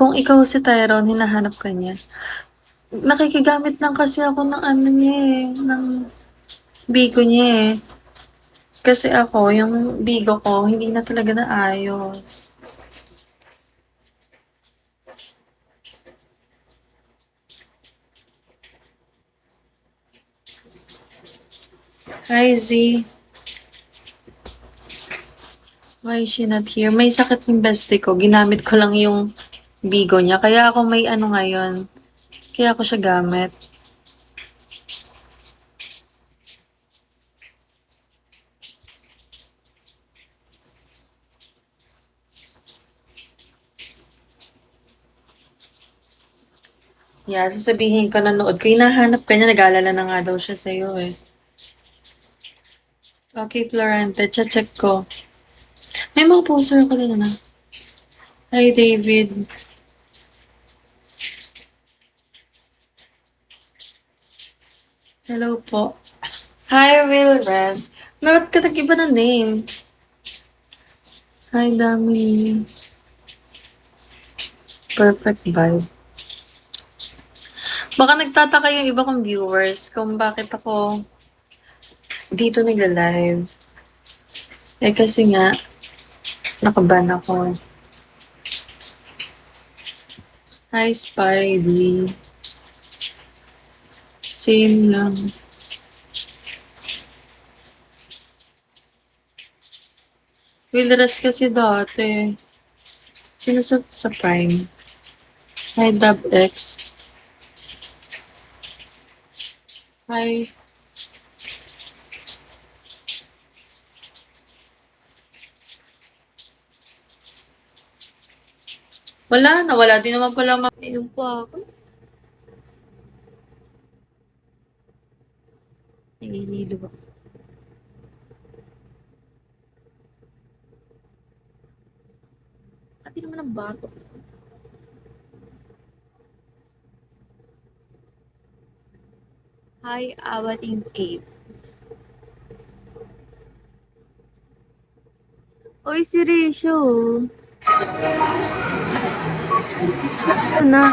Kung ikaw si Tyrone, hinahanap ka niya. Nakikigamit lang kasi ako ng ano niya eh, ng Bigo niya eh. Kasi ako, yung Bigo ko, hindi na talaga naayos. Hi, Z. Why is she not here? May sakit yung bestie ko. Ginamit ko lang yung Bigo niya. Kaya ako may ano ngayon. Kaya ako siya gamit. Yeah, sasabihin ko nanood ko. Hinahanap ka niya. Nag-aalala na nga daw siya sa'yo eh. Okay, Florante. Check ko. May mga poster ko din na. Hi, David. Hello po. Hi, Will Res. Ba't ka nag-iba na name? Hi, dami. Perfect vibe. Baka nagtataka yung iba kong viewers kung bakit ako dito nagla-live. Eh kasi nga, nakaban ako. Hi, Spidey. Same lang. Will Res kasi dati. Sino sa Prime? Hi, Dub X. Hi. Wala na, wala din naman pala mainom pa ako. Nahihilo ba? Ati naman ang bato. Hi, Awating Cave. Oy, si Risho. Ito na.